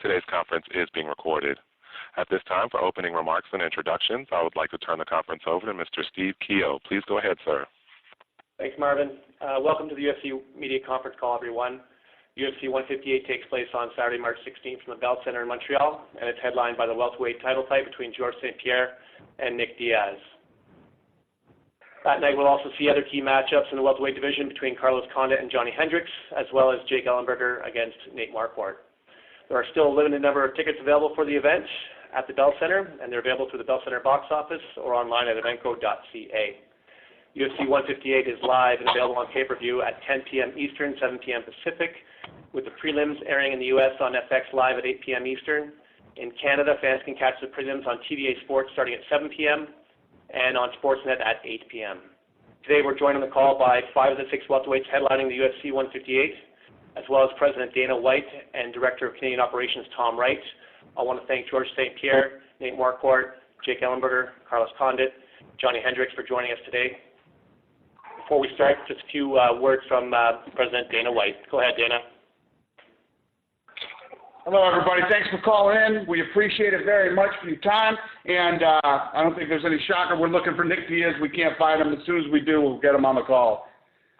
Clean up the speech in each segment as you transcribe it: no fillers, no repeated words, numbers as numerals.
Today's conference is being recorded. At this time, for opening remarks and introductions, I would like to turn the conference over to Mr. Steve Keogh. Please go ahead, sir. Thanks, Marvin. Welcome to the UFC media conference call, everyone. UFC 158 takes place on Saturday, March 16th from the Bell Center in Montreal, and it's headlined by the welterweight title fight between Georges St. Pierre and Nick Diaz. That night we'll also see other key matchups in the welterweight division between Carlos Condit and Johnny Hendricks, as well as Jake Ellenberger against Nate Marquardt. There are still a limited number of tickets available for the event at the Bell Center, and they're available through the Bell Center box office or online at eventco.ca. UFC 158 is live and available on pay-per-view at 10 p.m. Eastern, 7 p.m. Pacific, with the prelims airing in the U.S. on FX Live at 8 p.m. Eastern. In Canada, fans can catch the prelims on TVA Sports starting at 7 p.m. and on Sportsnet at 8 p.m. Today we're joined on the call by 5 of the 6 welterweights headlining the UFC 158, as well as President Dana White and Director of Canadian Operations Tom Wright. I want to thank Georges St. Pierre, Nate Marquardt, Jake Ellenberger, Carlos Condit, Johnny Hendricks for joining us today. Before we start, just a few words from President Dana White. Go ahead, Dana. Hello, everybody. Thanks for calling in. We appreciate it very much for your time. And I don't think there's any shocker. We're looking for Nick Diaz. We can't find him. As soon as we do, we'll get him on the call.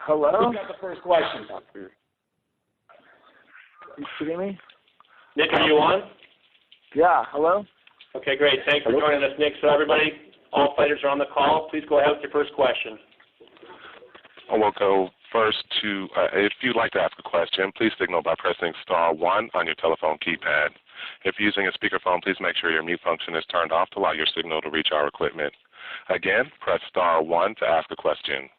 Hello? Who's got the first question? You kidding me? Nick, are you on? Yeah, hello? Okay, great. Thanks for joining us, Nick. So everybody, all fighters are on the call. Please go ahead with your first question. We'll go first to, if you'd like to ask a question, please signal by pressing *1 on your telephone keypad. If you're using a speakerphone, please make sure your mute function is turned off to allow your signal to reach our equipment. Again, press *1 to ask a question.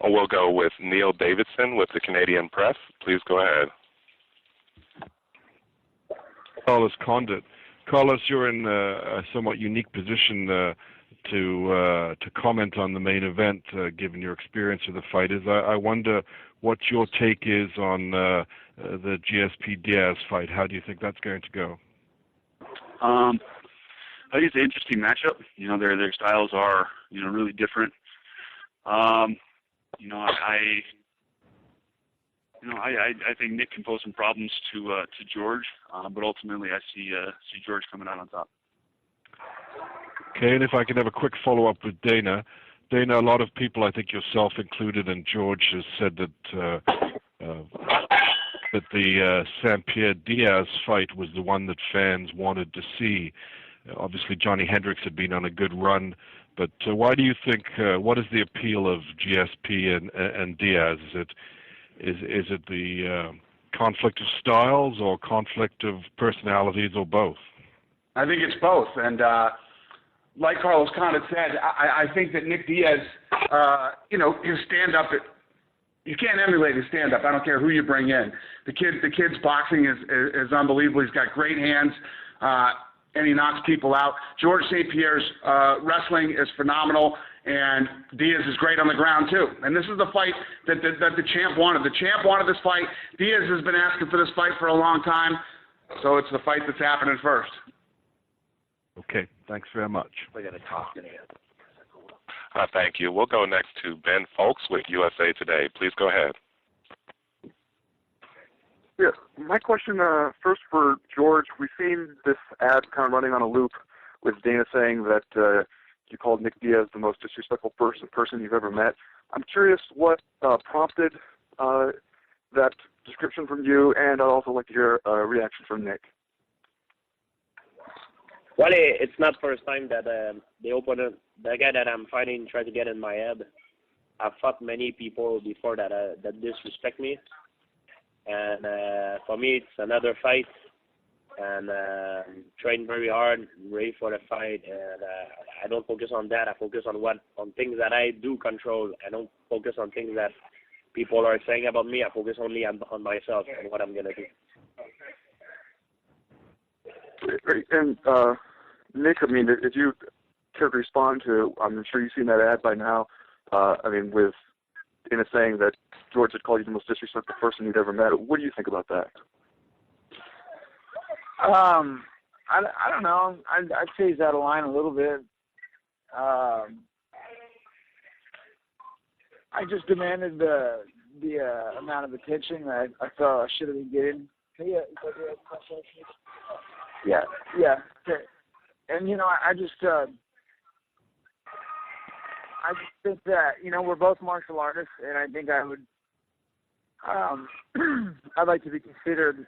We'll go with Neil Davidson with the Canadian Press. Please go ahead. Carlos Condit. Carlos, you're in a somewhat unique position to comment on the main event, given your experience with the fighters. I wonder what your take is on the GSP Diaz fight. How do you think that's going to go? I think it's an interesting matchup. You know, their styles are really different. I think Nick can pose some problems to George, but ultimately I see George coming out on top. Okay, and if I could have a quick follow-up with Dana. Dana, a lot of people, I think yourself included, and George has said that the St. Pierre Diaz fight was the one that fans wanted to see. Obviously, Johnny Hendricks had been on a good run, but why do you think? What is the appeal of GSP and Diaz? Is it the conflict of styles or conflict of personalities or both? I think it's both. And like Carlos Condit said, I think that Nick Diaz, his stand-up, you can't emulate his stand-up. I don't care who you bring in. The kid's boxing is unbelievable. He's got great hands, and he knocks people out. Georges St. Pierre's wrestling is phenomenal. And Diaz is great on the ground, too. And this is the fight that the champ wanted. The champ wanted this fight. Diaz has been asking for this fight for a long time, so it's the fight that's happening first. Okay, thanks very much. We're going to talk. Thank you. We'll go next to Ben Folks with USA Today. Please go ahead. Yes, my question first for George. We've seen this ad kind of running on a loop with Dana saying that you called Nick Diaz the most disrespectful person you've ever met. I'm curious what prompted that description from you, and I'd also like to hear a reaction from Nick. Well, it's not the first time that the opponent, the guy that I'm fighting, tried to get in my head. I've fought many people before that disrespect me, and for me it's another fight. And train very hard, ready for the fight, and I don't focus on that. I focus on things that I do control. I don't focus on things that people are saying about me. I focus only on myself and what I'm gonna do. Great. And Nick, I mean, if you care to respond to, I'm sure you've seen that ad by now. With Dana saying that George had called you the most disrespectful person you'd ever met. What do you think about that? I don't know. I'd say he's out of line a little bit. I just demanded the the amount of attention that I felt I should have been getting. Yeah. Okay. And I just think that we're both martial artists, and I think I would I'd like to be considered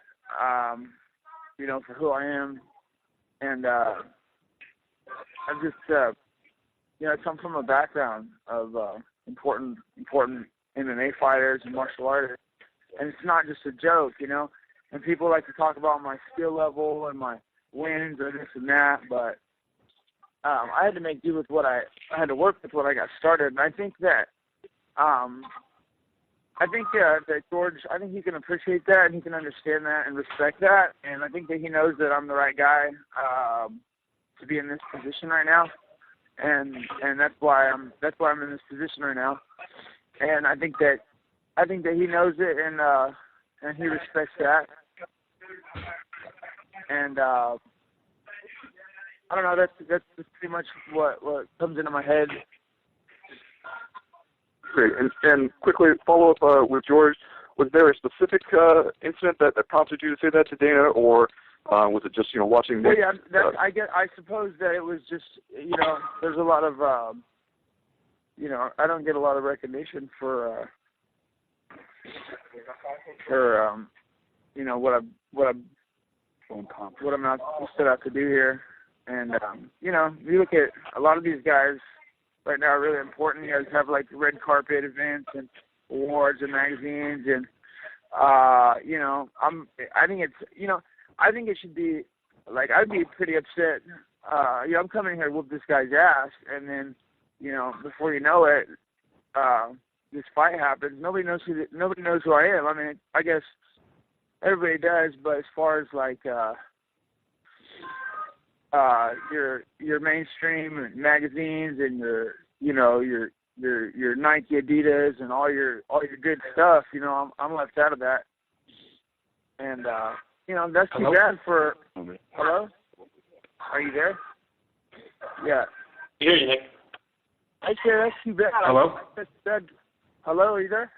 for who I am, and I've just I come from a background of important MMA fighters and martial artists, and it's not just a joke, and people like to talk about my skill level and my wins or this and that, but I had to make do with what I had to work with what I got started, and I think that that George, I think he can appreciate that and he can understand that and respect that, and I think that he knows that I'm the right guy to be in this position right now, and that's why I'm in this position right now, and I think that he knows it, and he respects that, and I don't know. That's pretty much what comes into my head. Great. And quickly follow up with George. Was there a specific incident that prompted you to say that to Dana, or was it just watching Nick? Well, yeah, I suppose that it was just there's a lot of I don't get a lot of recognition for what I'm not set out to do here. And, you look at a lot of these guys right now are really important. You guys have, like, red carpet events and awards and magazines. And, I think it should be, like, I'd be pretty upset. I'm coming here to whoop this guy's ass. And then, before you know it, this fight happens. Nobody knows who I am. I mean, I guess everybody does, but as far as, like, your mainstream magazines and your Nike, Adidas, and all your good stuff. I'm left out of that, and that's too bad for. Hello, are you there? Yeah. I hear you, Nick. I say that's too bad. Hello. Hello, are you there?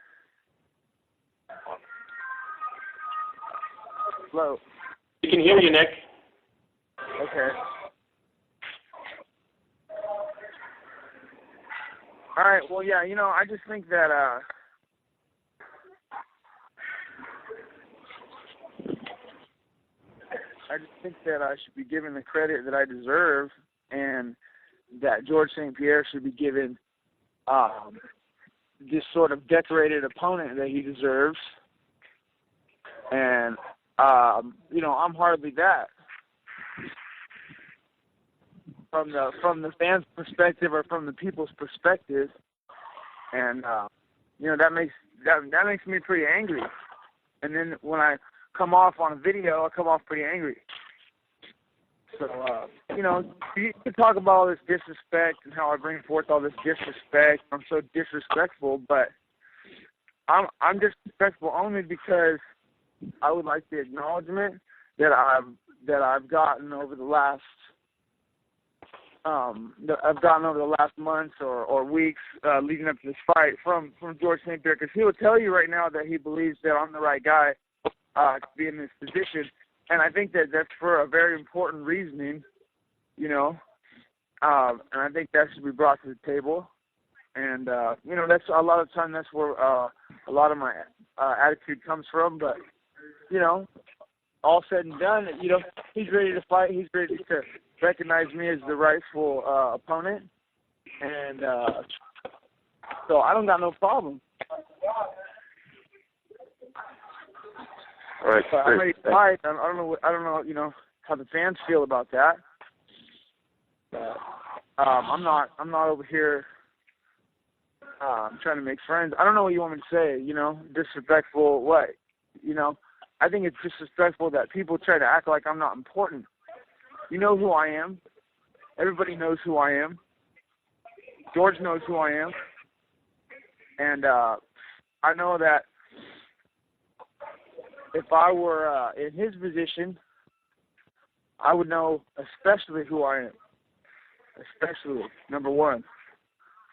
Hello. We can hear you, Nick. Okay. All right. Well, yeah. I just think that I should be given the credit that I deserve, and that George St. Pierre should be given this sort of decorated opponent that he deserves. And I'm hardly that. From the fans' perspective or from the people's perspective, and that makes me pretty angry. And then when I come off on a video, I come off pretty angry. So you can talk about all this disrespect and how I bring forth all this disrespect. I'm so disrespectful, but I'm disrespectful only because I would like the acknowledgement that I've gotten over the last. I've gotten over the last months or weeks leading up to this fight from George St. Pierre, because he will tell you right now that he believes that I'm the right guy to be in this position, and I think that that's for a very important reasoning, and I think that should be brought to the table, and that's a lot of time that's where a lot of my attitude comes from, but all said and done, he's ready to fight. He's ready to recognize me as the rightful opponent, and so I don't got no problem. All right, so I'm ready to fight. I don't know how the fans feel about that. But I'm not over here trying to make friends. I don't know what you want me to say. Disrespectful. What? I think it's disrespectful that people try to act like I'm not important. You know who I am. Everybody knows who I am. George knows who I am. And I know that if I were in his position, I would know especially who I am. Especially, number one,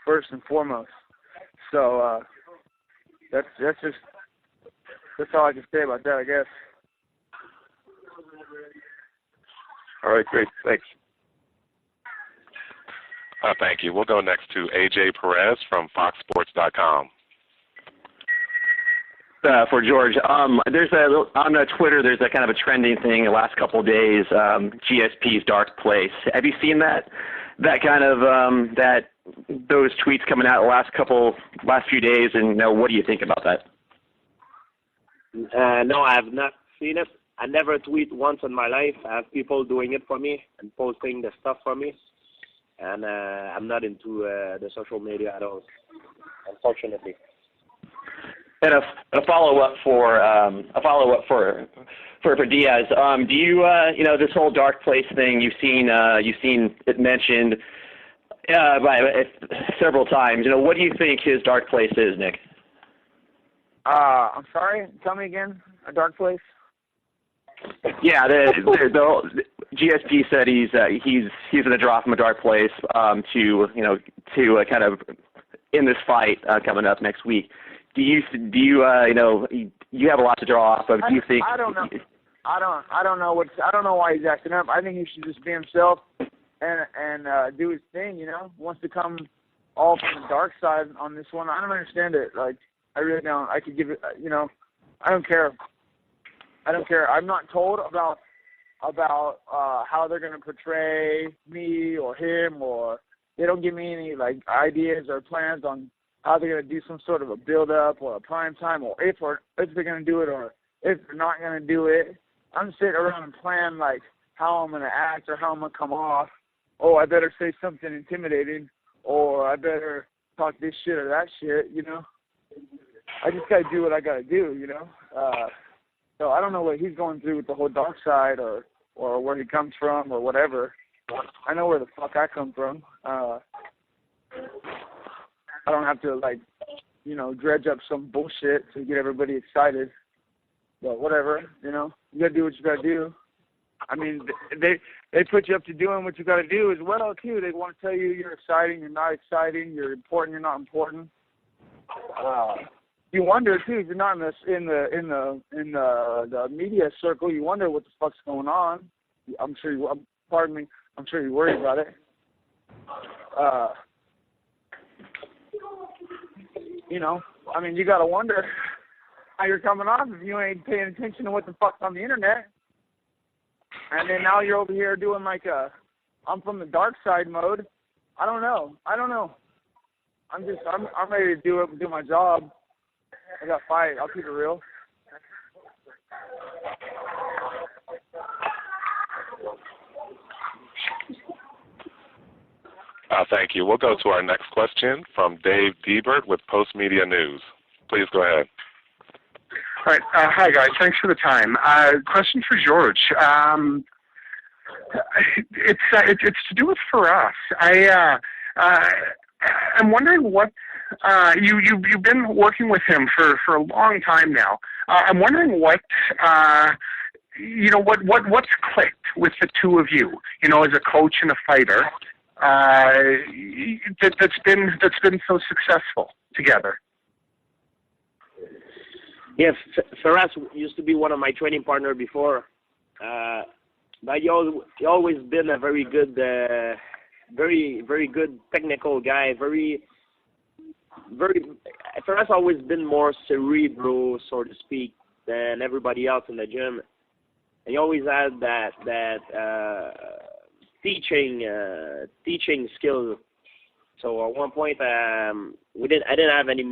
first and foremost. So, that's all I can say about that, I guess. All right, great. Thanks. Thank you. We'll go next to AJ Perez from FoxSports.com. For George, on Twitter, there's a kind of a trending thing the last couple of days, GSP's dark place. Have you seen that kind of those tweets coming out the last few days? And what do you think about that? No, I have not seen it. I never tweet once in my life. I have people doing it for me and posting the stuff for me, and I'm not into the social media at all, unfortunately. And a follow up for Diaz. Do you this whole dark place thing? You've seen it mentioned several times. What do you think his dark place is, Nick? I'm sorry. Tell me again. A dark place. Yeah, the GSP said he's going to draw from a dark place to kind of in this fight coming up next week. Do you you have a lot to draw off of? Do you think? I don't know. I don't know why he's acting up. I think he should just be himself and do his thing. Wants to come all from the dark side on this one. I don't understand it. Like, I really don't. I could give it. I don't care. I'm not told about how they're going to portray me or him, or they don't give me any ideas or plans on how they're going to do some sort of a build-up or a prime time, or if they're going to do it or if they're not going to do it. I'm sitting around and plan how I'm going to act or how I'm going to come off. Oh, I better say something intimidating, or I better talk this shit or that shit. I just got to do what I got to do. So I don't know what he's going through with the whole dark side or where he comes from or whatever. I know where the fuck I come from. I don't have to dredge up some bullshit to get everybody excited. But whatever, you gotta do what you gotta do. I mean, they put you up to doing what you gotta do as well too. They want to tell you you're exciting, you're not exciting, you're important, you're not important. You wonder too if you're not in the media circle. You wonder what the fuck's going on. I'm sure you worry about it. I mean, you gotta wonder how you're coming off if you ain't paying attention to what the fuck's on the internet. And then now you're over here doing I'm from the dark side mode. I don't know. I'm ready to do my job. I got fight. I'll keep it real. Thank you. We'll go to our next question from Dave Diebert with Post Media News. Please go ahead. All right. Hi, guys. Thanks for the time. Question for George. It's to do with for us. I'm wondering what you've been working with him for a long time now. I'm wondering what's clicked with the two of you. As a coach and a fighter, that's been so successful together. Yes, Faraz used to be one of my training partner before, but he always been a very good, very very good technical guy. Very. Faraz always been more cerebral, so to speak, than everybody else in the gym. And he always had that teaching skills. So at one point, I didn't have any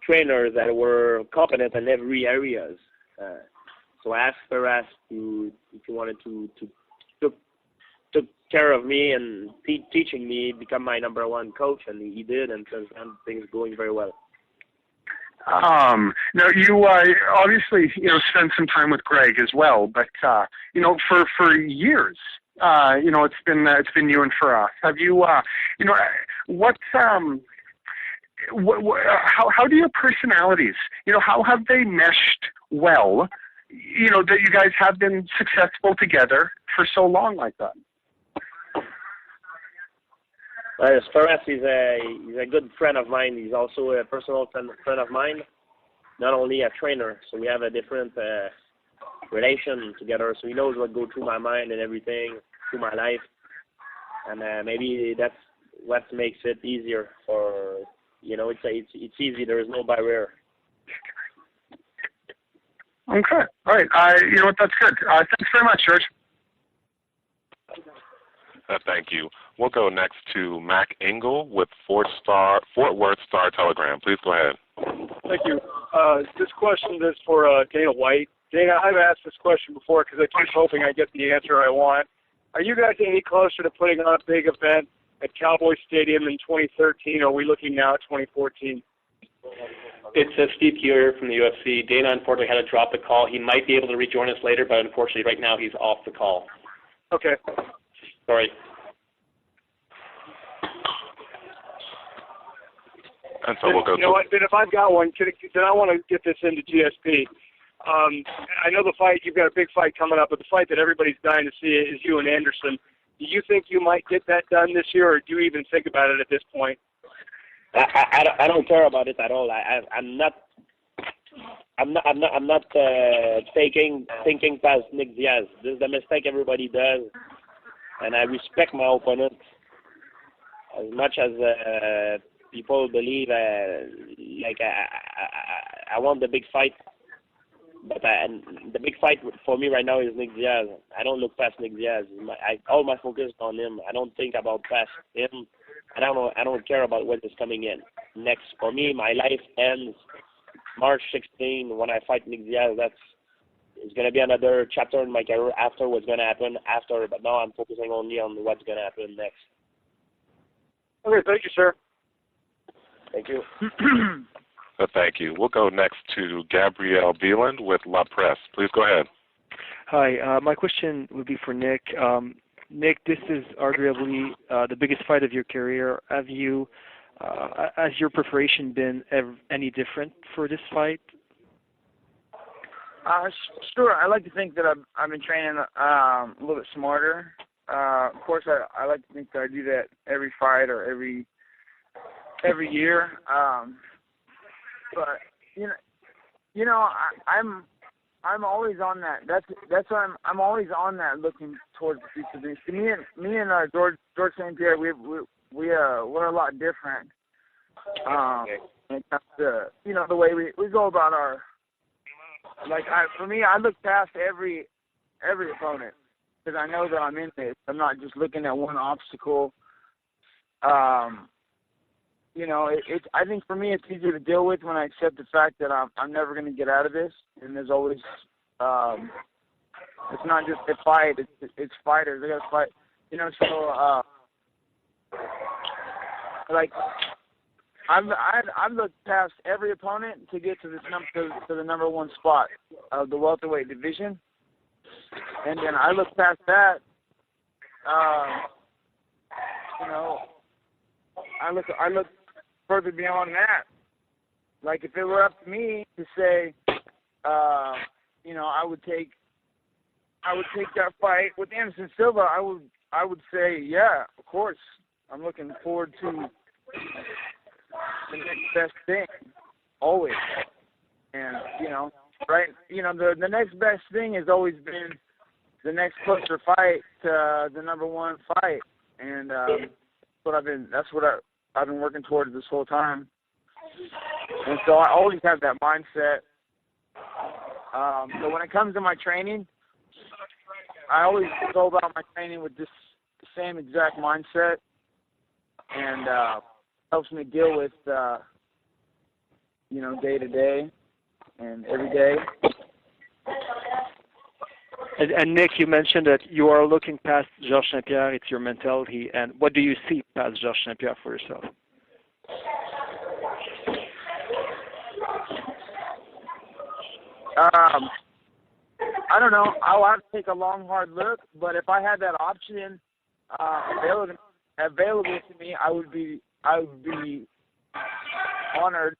trainers that were competent in every areas. So I asked Faraz if he wanted to took care of me and teaching me, become my number one coach, and he did, and since then things going very well. Now you obviously spent some time with Greg as well, but for years, it's been you and Faraz. Have you how do your personalities, how have they meshed well? That you guys have been successful together for so long like that. Torres is a good friend of mine. He's also a personal friend of mine, not only a trainer. So we have a different relation together. So he knows what goes through my mind and everything through my life, and maybe that's what makes it easier. For it's easy. There is no barrier. Okay. All right. You know what? That's good. Thanks very much, George. Thank you. We'll go next to Mac Engel with Fort Worth Star Telegram. Please go ahead. Thank you. This question is for Dana White. Dana, I've asked this question before because I keep hoping I get the answer I want. Are you guys any closer to putting on a big event at Cowboy Stadium in 2013, or are we looking now at 2014? It's Steve Pierre from the UFC. Dana unfortunately had to drop the call. He might be able to rejoin us later, but unfortunately right now he's off the call. Okay. Sorry. And so we'll go. You know what? Then if I've got one, then I want to get this into GSP. I know the fight. You've got a big fight coming up, but the fight that everybody's dying to see is you and Anderson. Do you think you might get that done this year, or do you even think about it at this point? I don't care about it at all. I'm not thinking past Nick Diaz. This is the mistake everybody does, and I respect my opponent as much as people believe. I want the big fight, but the big fight for me right now is Nick Diaz. I don't look past Nick Diaz. All my focus is on him. I don't think about past him. I don't care about what is coming in next. For me, my life ends March 16 when I fight Nick Diaz. It's going to be another chapter in my career after what's going to happen after. But now I'm focusing only on what's going to happen next. Okay, thank you, sir. Thank you. Thank you. We'll go next to Gabrielle Beeland with La Presse. Please go ahead. Hi. My question would be for Nick. Nick, this is arguably the biggest fight of your career. Has your preparation been any different for this fight? Sure. I like to think that I've been training a little bit smarter. Of course, I like to think that I do that every fight or every year. But I'm always on that. That's why I'm always on that, looking towards the future. Me and George St. Pierre, we're a lot different. When it comes to the way we go about our, for me, I look past every opponent because I know that I'm in this. I'm not just looking at one obstacle. I think for me it's easier to deal with when I accept the fact that I'm never going to get out of this, and there's always it's not just a fight, it's fighters. They got to fight, I've looked past every opponent to get to the number one spot of the welterweight division, and then I look past that. I look further beyond that. Like if it were up to me to say, I would take that fight with Anderson Silva. I would say, yeah, of course. I'm looking forward to the next best thing, always. And the next best thing has always been the next closer fight to the number one fight, and that's what I've been working towards this whole time. And so I always have that mindset. So when it comes to my training, I always go about my training with this same exact mindset, and helps me deal with day to day and every day. And Nick, you mentioned that you are looking past Georges St. Pierre. It's your mentality. And what do you see past Georges St. Pierre for yourself? I don't know. I'll have to take a long, hard look. But if I had that option available to me, I would be honored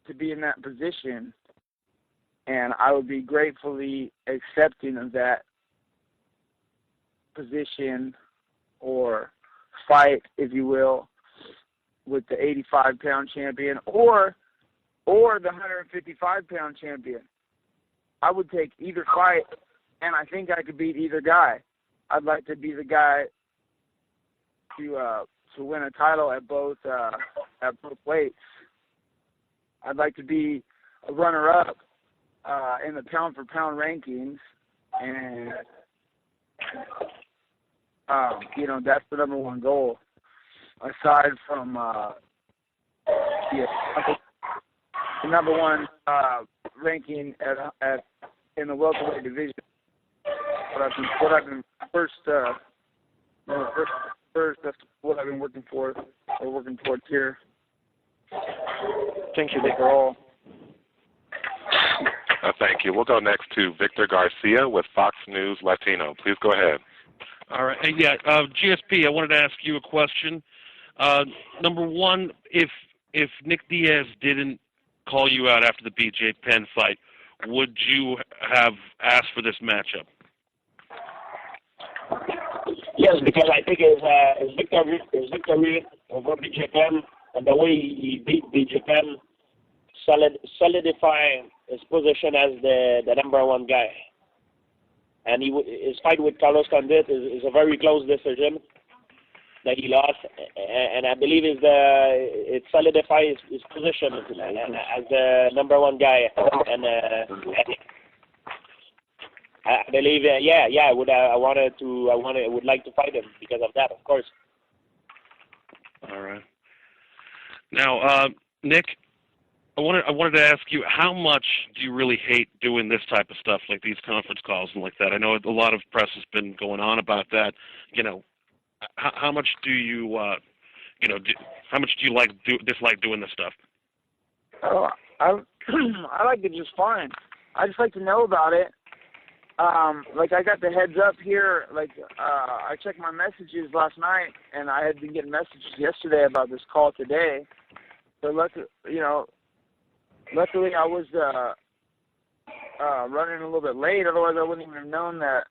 to be in that position. And I would be gratefully accepting of that position or fight, if you will, with the 85-pound champion or the 155-pound champion. I would take either fight, and I think I could beat either guy. I'd like to be the guy to win a title at both weights. I'd like to be a runner-up in the pound-for-pound rankings, and that's the number one goal. Aside from the number one ranking in the welterweight division, what I've been first. That's what I've been working towards here. Thank you, Nick. Thank you. We'll go next to Victor Garcia with Fox News Latino. Please go ahead. All right. GSP, I wanted to ask you a question. Number one, if Nick Diaz didn't call you out after the BJ Penn fight, would you have asked for this matchup? Yes, because I think his victory over BJ Penn and the way he beat BJ Penn solidifying his position as the number one guy. And his fight with Carlos Condit is a very close decision that he lost, and I believe it solidifies his position as the number one guy. And I believe, I would like to fight him because of that, of course. All right. Now, Nick, I wanted to ask you, how much do you really hate doing this type of stuff, like these conference calls and like that? I know a lot of press has been going on about that. How much do you, how much do you dislike doing this stuff? Oh, I like it just fine. I just like to know about it. I got the heads up here. I checked my messages last night, and I had been getting messages yesterday about this call today. So luckily I was running a little bit late. Otherwise, I wouldn't even have known that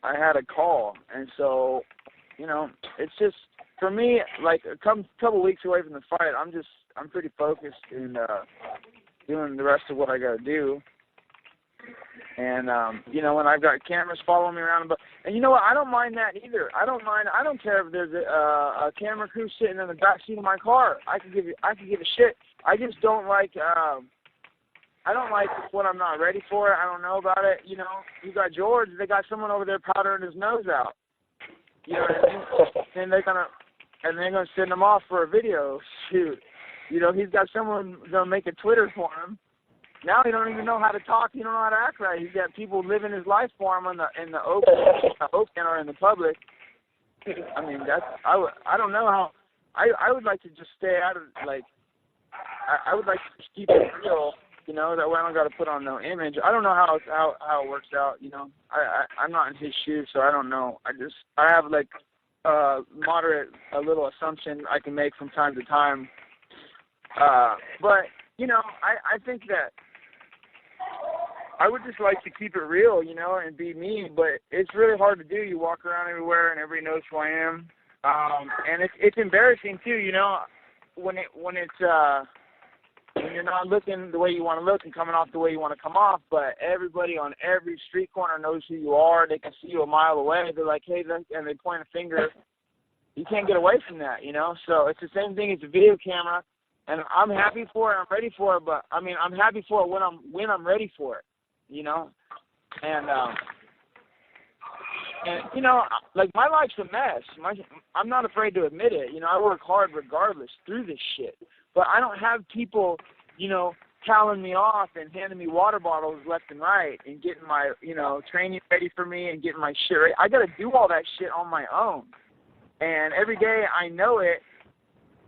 I had a call. And so, it's just for me. A couple weeks away from the fight, I'm pretty focused in doing the rest of what I got to do. And when I've got cameras following me around, and you know what? I don't mind that either. I don't care if there's a camera crew sitting in the back seat of my car. I could give a shit. I just don't like. I don't like what I'm not ready for. I don't know about it. You got George. They got someone over there powdering his nose out. You know what I mean? And they're gonna send him off for a video shoot. He's got someone gonna make a Twitter for him. Now he don't even know how to talk. He don't know how to act right. He's got people living his life for him in the open or in the public. I mean, I don't know how. I would like to just stay out of I would like to just keep it real. That way I don't got to put on no image. I don't know how it works out. I'm not in his shoes, so I don't know. I have moderate a little assumption I can make from time to time. But I think that I would just like to keep it real, and be me. But it's really hard to do. You walk around everywhere, and everybody knows who I am. And it's embarrassing too, when you're not looking the way you want to look and coming off the way you want to come off. But everybody on every street corner knows who you are. They can see you a mile away. They're like, hey, and they point a finger. You can't get away from that, So it's the same thing as a video camera. And I'm happy for it. I'm ready for it. But I'm happy for it when I'm ready for it, And my life's a mess. I'm not afraid to admit it. I work hard regardless through this shit. But I don't have people, calling me off and handing me water bottles left and right and getting my, training ready for me and getting my shit ready. I got to do all that shit on my own. And every day I know it,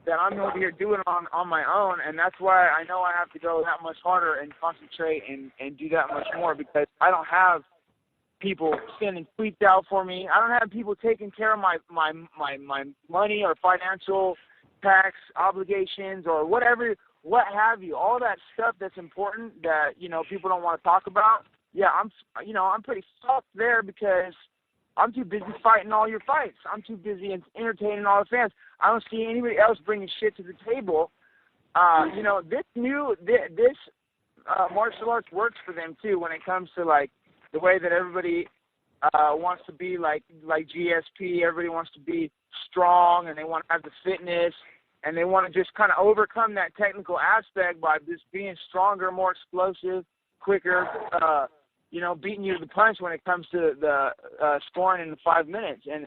that I'm over here doing it on my own, and that's why I know I have to go that much harder and concentrate and do that much more, because I don't have people sending tweets out for me. I don't have people taking care of my money or financial tax obligations or whatever, what have you. All that stuff that's important that people don't want to talk about. Yeah, I'm pretty fucked there because I'm too busy fighting all your fights. I'm too busy entertaining all the fans. I don't see anybody else bringing shit to the table. You know, this martial arts works for them too when it comes to like the way that everybody wants to be like GSP. Everybody wants to be strong and they want to have the fitness and they want to just kind of overcome that technical aspect by just being stronger, more explosive, quicker. You know, beating you to the punch when it comes to the scoring in the 5 minutes. And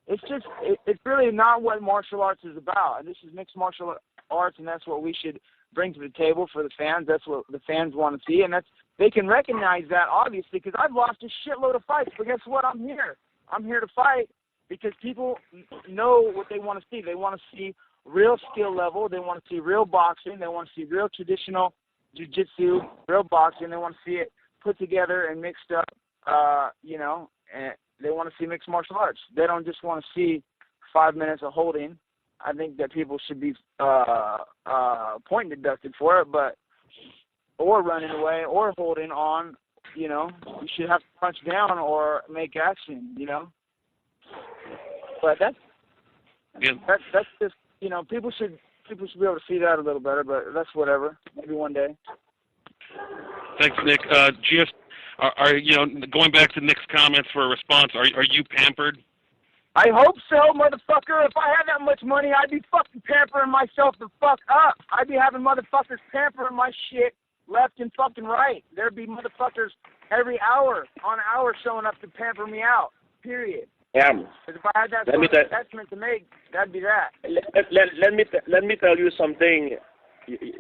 it's just, it's really not what martial arts is about. This is mixed martial arts, and that's what we should bring to the table for the fans. That's what the fans want to see, and they can recognize that, obviously, because I've lost a shitload of fights. But guess what? I'm here. I'm here to fight because people know what they want to see. They want to see real skill level. They want to see real boxing. They want to see real traditional jiu-jitsu, real boxing. They want to see it put together and mixed up, you know, and they want to see mixed martial arts. They don't just want to see 5 minutes of holding. I think that people should be point deducted for it, or running away or holding on, you know. You should have to punch down or make action, you know. But that's just, you know, people should be able to see that a little better, but that's whatever. Maybe one day. Thanks, Nick. Are you know, going back to Nick's comments for a response, are you pampered? I hope so, motherfucker. If I had that much money, I'd be fucking pampering myself the fuck up. I'd be having motherfuckers pampering my shit left and fucking right. There'd be motherfuckers every hour on hour showing up to pamper me out, period. Yeah. If I had that sort of investment to make, that'd be that. Let me tell you something.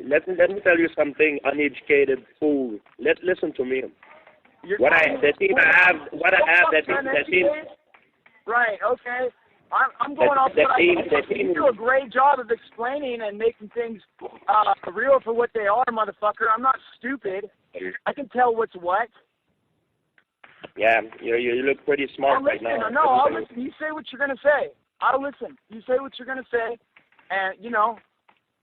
Let me tell you something, uneducated fool. Listen to me. The team. Right. Okay. I'm going off what I think. You do a great job of explaining and making things real for what they are, motherfucker. I'm not stupid. I can tell what's what. Yeah, you look pretty smart right now. No, I'll listen. You say what you're gonna say. I'll listen. You say what you're gonna say, and you know,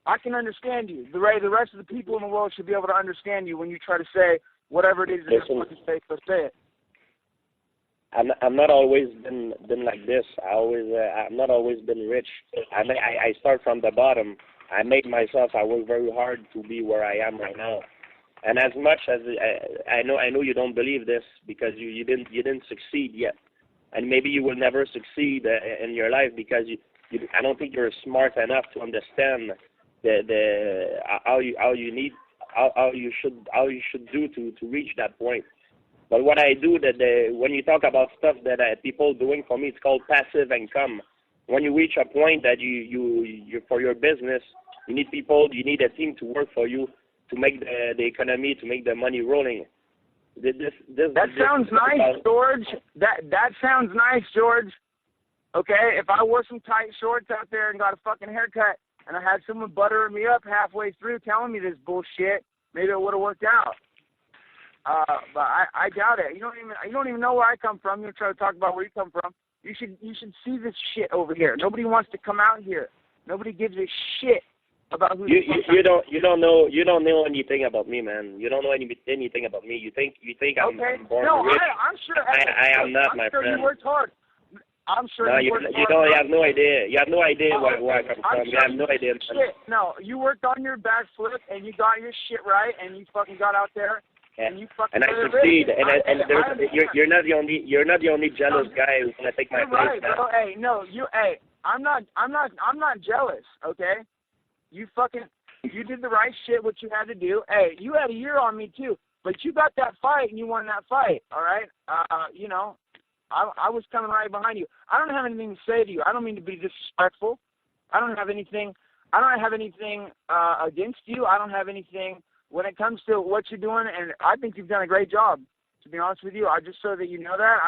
I can understand you. The rest of the people in the world should be able to understand you when you try to say whatever it is that you're supposed to say. So say it. I'm not always been like this. I've not always been rich. I start from the bottom. I made myself. I work very hard to be where I am right now. And as much as I know you don't believe this because you didn't succeed yet, and maybe you will never succeed in your life because I don't think you're smart enough to understand how you should do to reach that point. But what I do when you talk about stuff that people doing for me, it's called passive income. When you reach a point that you for your business, you need people, you need a team to work for you to make the economy, to make the money rolling. That sounds nice, George. That sounds nice, George. Okay, if I wore some tight shorts out there and got a fucking haircut, and I had someone buttering me up halfway through telling me this bullshit, maybe it would have worked out. But I doubt it. You don't even know where I come from. You're trying to talk about where you come from. You should see this shit over here. Nobody wants to come out here. Nobody gives a shit about who you don't know anything about me, man. You don't know anything about me. You think I'm born rich. I'm sure. I am not, my friend. I'm sure you worked hard. I'm sure you have no idea. You have no idea where I come from. You have no idea. Shit. No, you worked on your backflip and you got your shit right and you fucking got out there. And you fucking I succeed, you're not the only jealous guy who's gonna take my place. Right, bro. Hey, no, I'm not jealous. Okay, you did the right shit. What you had to do. Hey, you had a year on me too, but you got that fight and you won that fight. All right. You know, I was coming right behind you. I don't have anything to say to you. I don't mean to be disrespectful. I don't have anything against you. I don't have anything. When it comes to what you're doing, and I think you've done a great job, to be honest with you. I just so that you know that,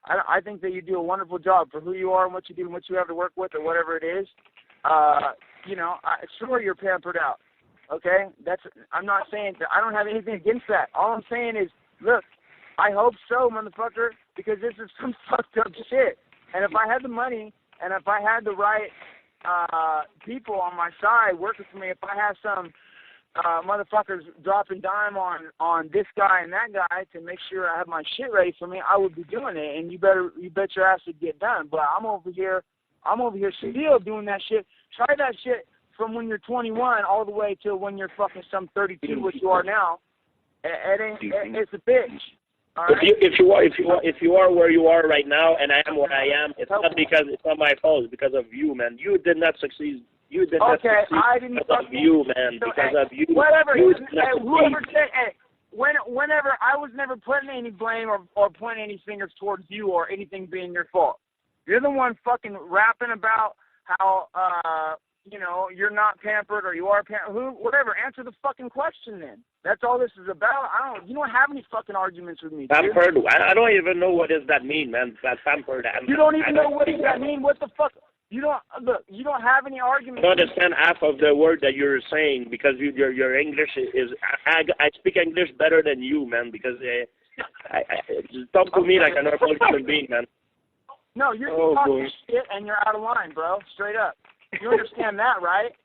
I think that you do a wonderful job for who you are and what you do and what you have to work with or whatever it is. You know, sure you're pampered out, okay? I'm not saying that. I don't have anything against that. All I'm saying is, look, I hope so, motherfucker, because this is some fucked up shit. And if I had the money and if I had the right people on my side working for me, if I had some motherfuckers dropping dime on this guy and that guy to make sure I have my shit ready for me, I would be doing it, and you bet your ass it'd get done. But I'm over here still doing that shit. Try that shit from when you're 21 all the way to when you're fucking some 32, which you are now. It's a bitch. All right? If you are where you are right now, and I am where I am, it's not my fault. It's because of you, man. You did not succeed. You did not succeed because of you, man. Because of you. Whatever. Whoever said, whenever I was never putting any blame or pointing any fingers towards you or anything being your fault. You're the one fucking rapping about how you're not pampered or you are pampered. Whatever. Answer the fucking question then. That's all this is about. You don't have any fucking arguments with me. Pampered. I don't even know what does that mean, man. That pampered. You don't even know what does that mean. What the fuck? You don't have any arguments. I don't understand half of the word that you're saying because your English is. I speak English better than you, man. Because talk to me like a normal human being, man. No, you're talking shit and you're out of line, bro. Straight up. You understand that, right?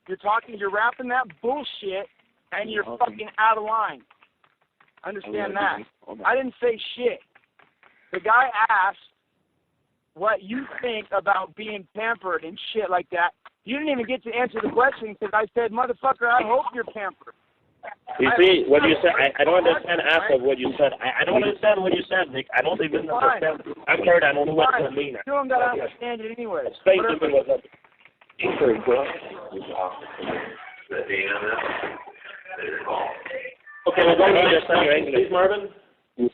You're rapping that bullshit and you're fucking out of line. Understand that. I didn't say shit. The guy asked what you think about being pampered and shit like that. You didn't even get to answer the question because I said, motherfucker, I hope you're pampered. You see, what you said, I don't understand half of what you said. I don't understand what you said, Nick. I don't even understand. I'm heard. I don't know what it means. You don't gotta understand it anyway. Explain to me what that means. Okay, well, don't understand your English, Marvin. We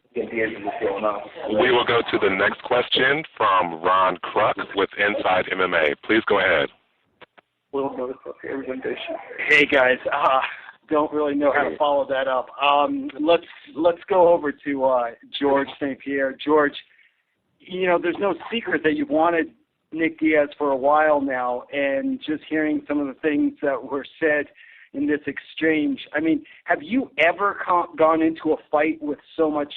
will go to the next question from Ron Kruk with Inside MMA. Please go ahead. Hey guys, don't really know how to follow that up. Let's go over to George St. Pierre. George, there's no secret that you've wanted Nick Diaz for a while now, and just hearing some of the things that were said in this exchange. I mean, have you ever gone into a fight with so much,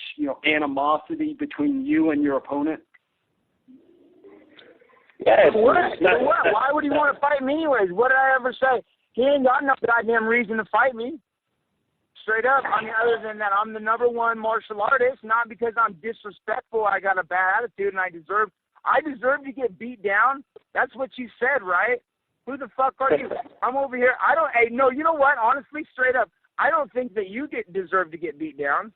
animosity between you and your opponent? Yeah. Why would he want to fight me anyways? What did I ever say? He ain't got no goddamn reason to fight me. Straight up. I mean, other than that, I'm the #1 martial artist, not because I'm disrespectful. I got a bad attitude, and I deserve to get beat down. That's what you said, right? Who the fuck are you? I'm over here. You know what? Honestly, straight up, I don't think that you deserve to get beat down.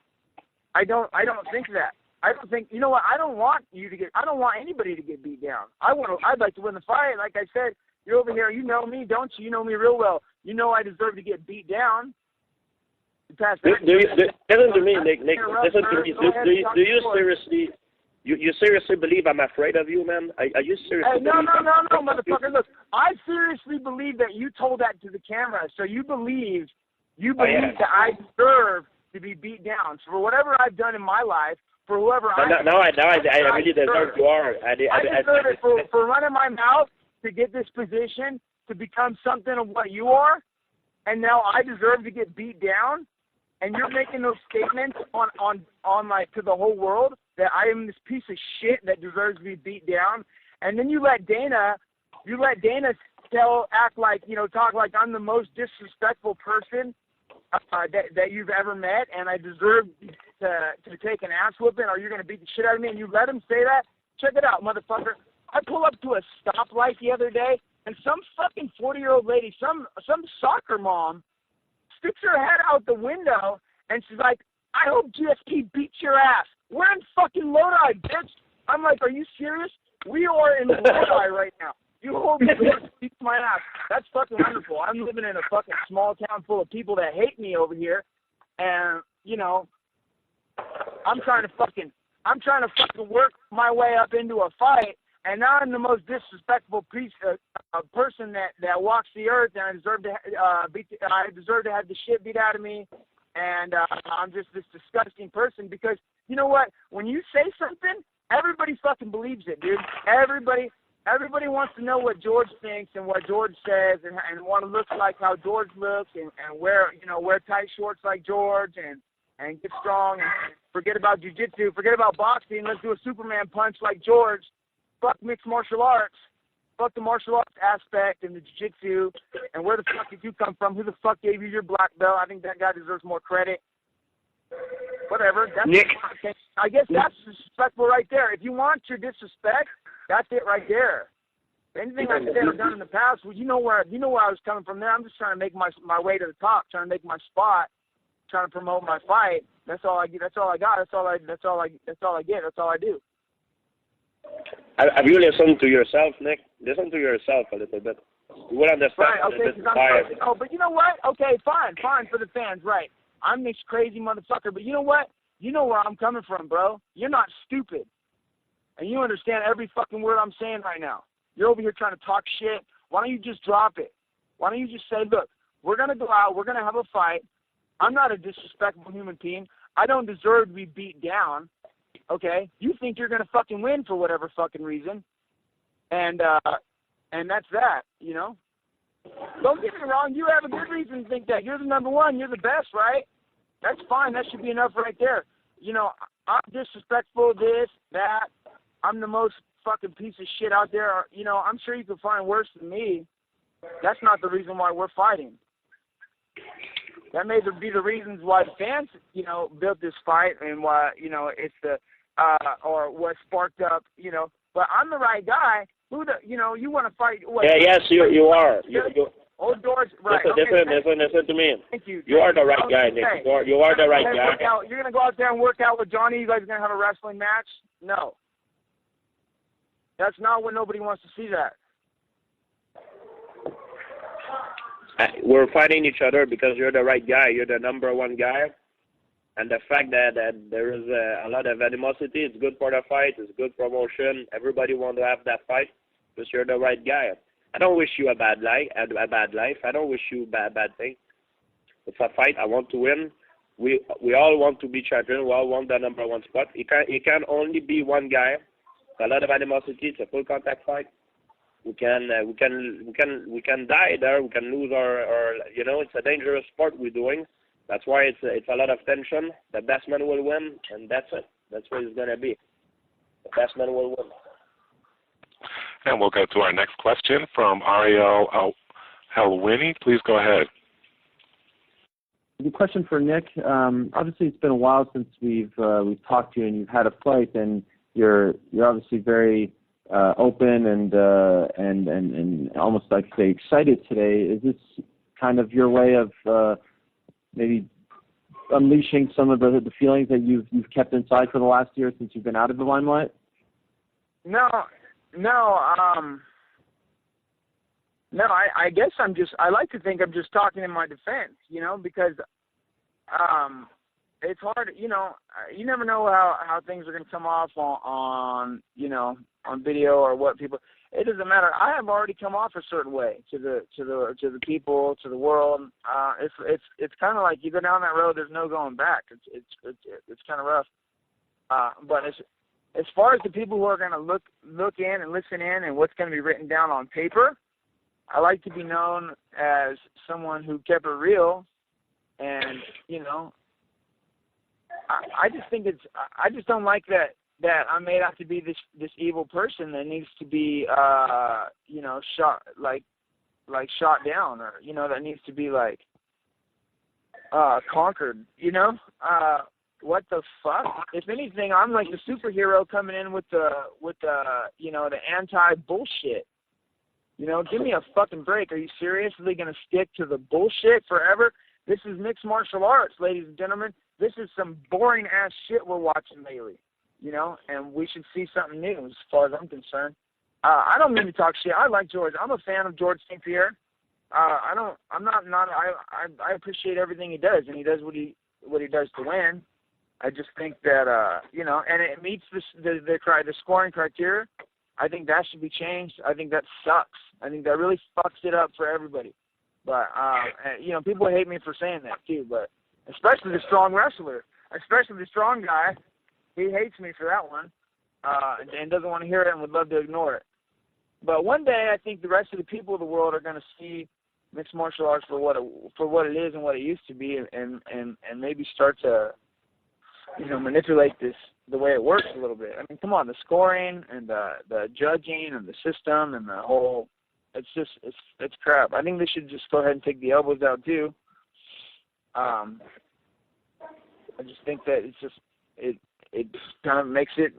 I don't think that. I don't think, you know what? I don't want anybody to get beat down. I'd like to win the fight. Like I said, you're over here. You know me, don't you? You know me real well. You know I deserve to get beat down. Listen to me, Nick. Listen to me. Do you seriously? You seriously believe I'm afraid of you, man? Are you seriously? Hey, no, motherfucker. Look, I seriously believe that you told that to the camera. So you believe that I deserve to be beat down. So for whatever I've done in my life, for whoever I really deserve you are. I deserve it for running my mouth to get this position to become something of what you are, and now I deserve to get beat down. And you're making those statements on like to the whole world that I am this piece of shit that deserves to be beat down. And then you let Dana talk like I'm the most disrespectful person that you've ever met, and I deserve to take an ass whooping, or you're gonna beat the shit out of me. And you let him say that? Check it out, motherfucker. I pull up to a stoplight the other day, and some fucking 40-year-old lady, some soccer mom, sticks her head out the window, and she's like, I hope GSP beats your ass. We're in fucking Lodi, bitch. I'm like, are you serious? We are in Lodi right now. You hope GSP beats my ass. That's fucking wonderful. I'm living in a fucking small town full of people that hate me over here, and, I'm trying to fucking work my way up into a fight, and now I'm the most disrespectful person that walks the earth, and I deserve to have the shit beat out of me, and I'm just this disgusting person because you know what? When you say something, everybody fucking believes it, dude. Everybody wants to know what George thinks and what George says, and want to look like how George looks, and wear tight shorts like George, and get strong, and forget about jiu-jitsu, forget about boxing. Let's do a Superman punch like George. Fuck mixed martial arts. Fuck the martial arts aspect and the jiu-jitsu and where the fuck did you come from? Who the fuck gave you your black belt? I think that guy deserves more credit. Whatever. That's Nick. I guess that's disrespectful right there. If you want your disrespect, that's it right there. Anything I've said or done in the past, well, you know where I was coming from there. I'm just trying to make my way to the top, trying to make my spot, trying to promote my fight. That's all I get. That's all I got. That's all I get. That's all I do. Have you listened to yourself, Nick? Listen to yourself a little bit. You will understand. Right, okay, but you know what? Okay, fine for the fans, right. I'm this crazy motherfucker, but you know what? You know where I'm coming from, bro. You're not stupid. And you understand every fucking word I'm saying right now. You're over here trying to talk shit. Why don't you just drop it? Why don't you just say, look, we're going to go out, we're going to have a fight. I'm not a disrespectful human being. I don't deserve to be beat down. Okay? You think you're going to fucking win for whatever fucking reason. And that's that, you know? Don't get me wrong. You have a good reason to think that. You're the number one. You're the best, right? That's fine. That should be enough right there. You know, I'm disrespectful, this, that. I'm the most fucking piece of shit out there. You know, I'm sure you can find worse than me. That's not the reason why we're fighting. That may be the reasons why the fans, you know, built this fight and why, you know, it's the, or what sparked up, you know. But I'm the right guy. You know, you want to fight. What? Yeah, yes, you are. Old George, right. Listen to me. Thank you. You are the right guy, Nick. You are the right guy. You're going to go out there and work out with Johnny? You guys are going to have a wrestling match? No. That's not what nobody wants to see that. We're fighting each other because you're the right guy. You're the number one guy. And the fact that there is a lot of animosity, it's good for the fight. It's good promotion. Everybody wants to have that fight because you're the right guy. I don't wish you a bad life. I don't wish you bad thing. It's a fight. I want to win. We all want to be champion. We all want the number one spot. It can only be one guy. A lot of animosity. It's a full contact fight. We can die there. We can lose our you know, it's a dangerous sport we're doing. That's why it's a lot of tension. The best man will win, and that's it. That's what it's gonna be. The best man will win. And we'll go to our next question from Ariel Helwini. Please go ahead. The question for Nick. Obviously, it's been a while since we've talked to you, and you've had a fight, and you're obviously very open and almost like say excited today. Is this kind of your way of maybe unleashing some of the feelings that you've kept inside for the last year since you've been out of the limelight? No. I guess I like to think I'm just talking in my defense, you know, because it's hard, you know, you never know how things are going to come off on, you know, on video or what people. It doesn't matter. I have already come off a certain way to the people, to the world. It's kind of like you go down that road. There's no going back. It's kind of rough. But as far as the people who are going to look in and listen in and what's going to be written down on paper, I like to be known as someone who kept it real, and you know, I just think I just don't like that I'm made out to be this evil person that needs to be you know, shot shot down, or you know, that needs to be like conquered, you know. What the fuck? If anything, I'm like the superhero coming in with the you know, the anti-bullshit. You know, give me a fucking break. Are you seriously going to stick to the bullshit forever? This is mixed martial arts, ladies and gentlemen. This is some boring-ass shit we're watching lately, you know, and we should see something new as far as I'm concerned. I don't mean to talk shit. I like George. I'm a fan of George St. Pierre. I appreciate everything he does, and he does what he does to win. I just think that, you know, and it meets the scoring criteria. I think that should be changed. I think that sucks. I think that really fucks it up for everybody. But, you know, people hate me for saying that too, but especially the strong wrestler, especially the strong guy. He hates me for that one and doesn't want to hear it and would love to ignore it. But one day I think the rest of the people of the world are going to see mixed martial arts for what it is and what it used to be, and maybe start to manipulate the way it works a little bit. I mean, come on, the scoring and the judging and the system and the whole, it's crap. I think they should just go ahead and take the elbows out too. I just think that it kind of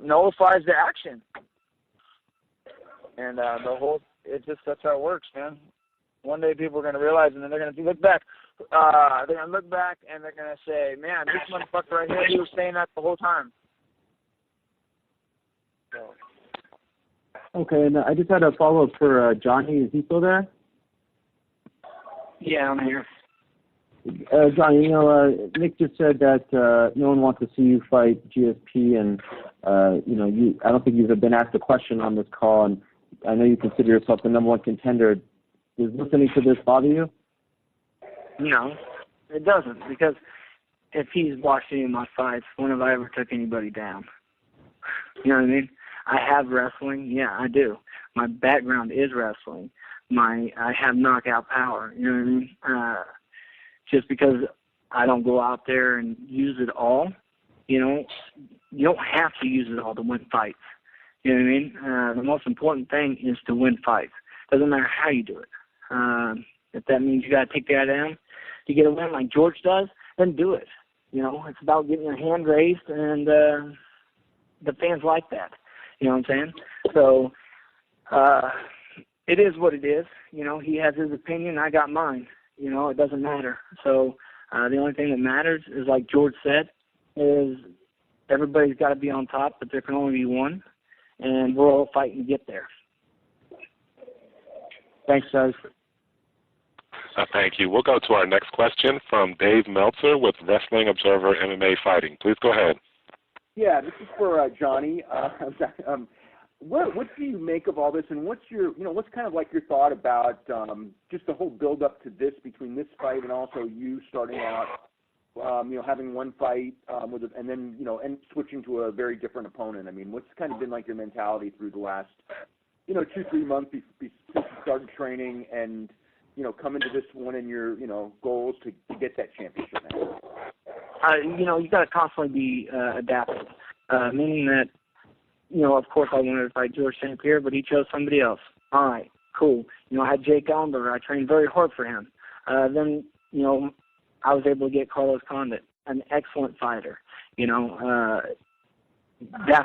nullifies the action. And that's how it works, man. One day people are going to realize, and then they're going to look back. They're going to look back and they're going to say, man, this motherfucker right here, he was saying that the whole time. So. Okay, and I just had a follow-up for Johnny. Is he still there? Yeah, I'm here. Johnny, Nick just said that no one wants to see you fight GSP, and I don't think you've been asked a question on this call, and I know you consider yourself the number one contender. Does listening to this bother you? No, it doesn't, because if he's watched any of my fights, when have I ever took anybody down? You know what I mean? I have wrestling, yeah, I do. My background is wrestling. I have knockout power. You know what I mean? Just because I don't go out there and use it all, you don't have to use it all to win fights. You know what I mean? The most important thing is to win fights. Doesn't matter how you do it. If that means you got to take the guy down to get a win like George does, then do it. It's about getting your hand raised, and the fans like that. You know what I'm saying? So it is what it is. He has his opinion, I got mine. It doesn't matter. So the only thing that matters is, like George said, is everybody's got to be on top, but there can only be one, and we're all fighting to get there. Thanks, guys. Thank you. We'll go to our next question from Dave Meltzer with Wrestling Observer MMA Fighting. Please go ahead. Yeah, this is for Johnny. What do you make of all this, and what's kind of like your thought about just the whole build up to this, between this fight and also you starting out, having one fight and then and switching to a very different opponent. I mean, what's kind of been like your mentality through the last 2-3 months since you started training, and coming to this one and your goals to get that championship now? You got to constantly be adaptive, meaning that, of course I wanted to fight George St. Pierre, but he chose somebody else. All right, cool. I had Jake Ellenberger. I trained very hard for him. Then, I was able to get Carlos Condit, an excellent fighter. That's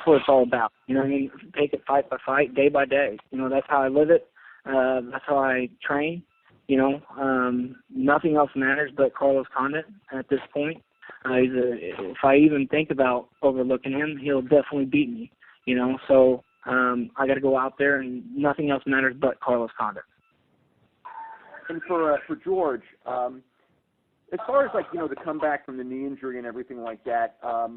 what it's all about. You know what I mean? Take it fight by fight, day by day. That's how I live it. That's how I train. Nothing else matters but Carlos Condit at this point. If I even think about overlooking him, he'll definitely beat me. So I got to go out there, and nothing else matters but Carlos Condit. And for George, as far as the comeback from the knee injury and everything like that, how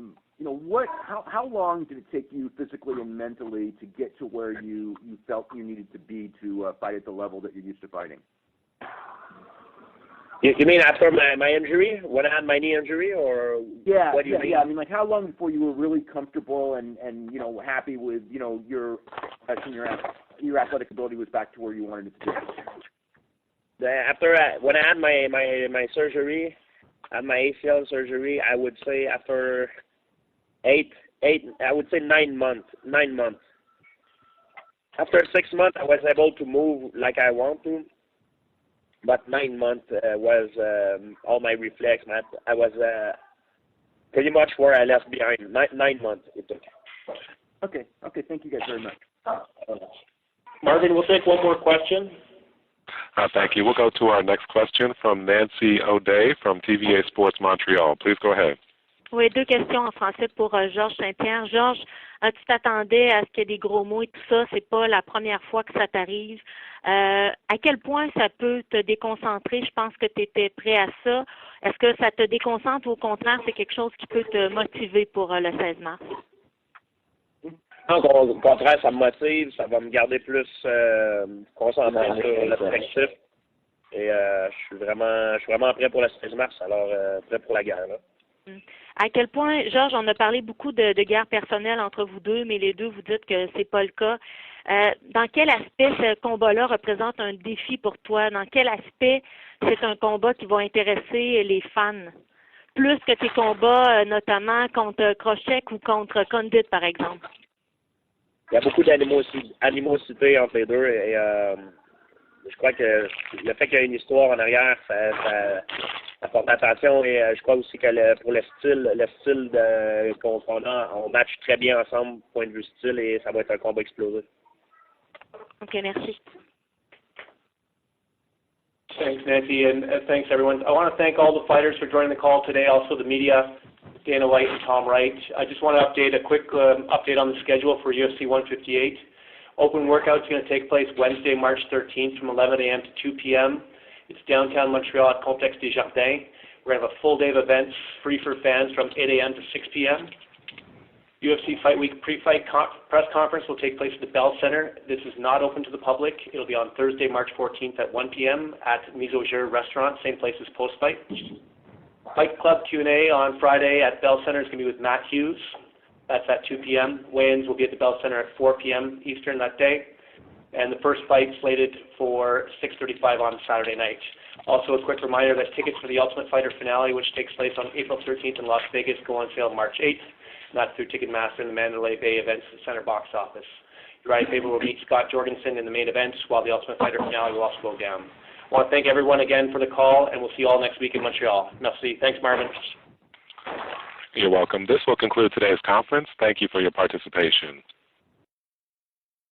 long did it take you physically and mentally to get to where you felt you needed to be to fight at the level that you're used to fighting? You mean after my injury, when I had my knee injury, or what do you mean? Yeah. I mean, how long before you were really comfortable and happy with your athletic ability was back to where you wanted it to be? When I had my surgery, I had my ACL surgery, I would say after 9 months. After 6 months, I was able to move like I want to. But 9 months was all my reflex. I was pretty much where I left behind. 9 months it took. Okay. Thank you guys very much. Marvin, we'll take one more question. Thank you. We'll go to our next question from Nancy O'Day from TVA Sports Montreal. Please go ahead. Oui, 2 questions en français pour Georges Saint-Pierre. Georges, tu t'attendais à ce qu'il y ait des gros mots et tout ça. C'est pas la première fois que ça t'arrive. À quel point ça peut te déconcentrer? Je pense que tu étais prêt à ça. Est-ce que ça te déconcentre ou au contraire, c'est quelque chose qui peut te motiver pour le 16 mars? Non, au contraire, ça me motive. Ça va me garder plus concentré sur l'objectif. Et je suis vraiment prêt pour le 16 mars, alors prêt pour la guerre, là. À quel point, Georges, on a parlé beaucoup de guerre personnelle entre vous deux, mais les deux, vous dites que c'est pas le cas. Dans quel aspect ce combat-là représente un défi pour toi? Dans quel aspect c'est un combat qui va intéresser les fans? plus que tes combats, notamment contre Krochek ou contre Condit, par exemple? Il y a beaucoup d'animosité entre les deux et je crois que le fait qu'il y ait une histoire en arrière, ça porte attention et je crois aussi que pour le style qu'on a, on match très bien ensemble, point de vue style, et ça va être un combat explosif. OK, merci. Thanks, Nancy, and thanks, everyone. I want to thank all the fighters for joining the call today, also the media, Dana White and Tom Wright. I just want to update a quick update on the schedule for UFC 158. Open workout is going to take place Wednesday, March 13th from 11 a.m. to 2 p.m. It's downtown Montreal at Complexe des Jardins. We're going to have a full day of events free for fans from 8 a.m. to 6 p.m. UFC Fight Week pre-fight press conference will take place at the Bell Center. This is not open to the public. It'll be on Thursday, March 14th at 1 p.m. at Mise au Jeu restaurant, same place as post-fight. Fight Club Q&A on Friday at Bell Center is going to be with Matt Hughes. That's at 2 p.m. Weigh-ins will be at the Bell Center at 4 p.m. Eastern that day. And the first fight slated for 6:35 on Saturday night. Also, a quick reminder that tickets for the Ultimate Fighter finale, which takes place on April 13th in Las Vegas, go on sale March 8th. And that's through Ticketmaster and the Mandalay Bay Events Center box office. Uriah Faber will meet Scott Jorgensen in the main event, while the Ultimate Fighter finale will also go down. I want to thank everyone again for the call, and we'll see you all next week in Montreal. Merci. Thanks, Marvin. You're welcome. This will conclude today's conference. Thank you for your participation.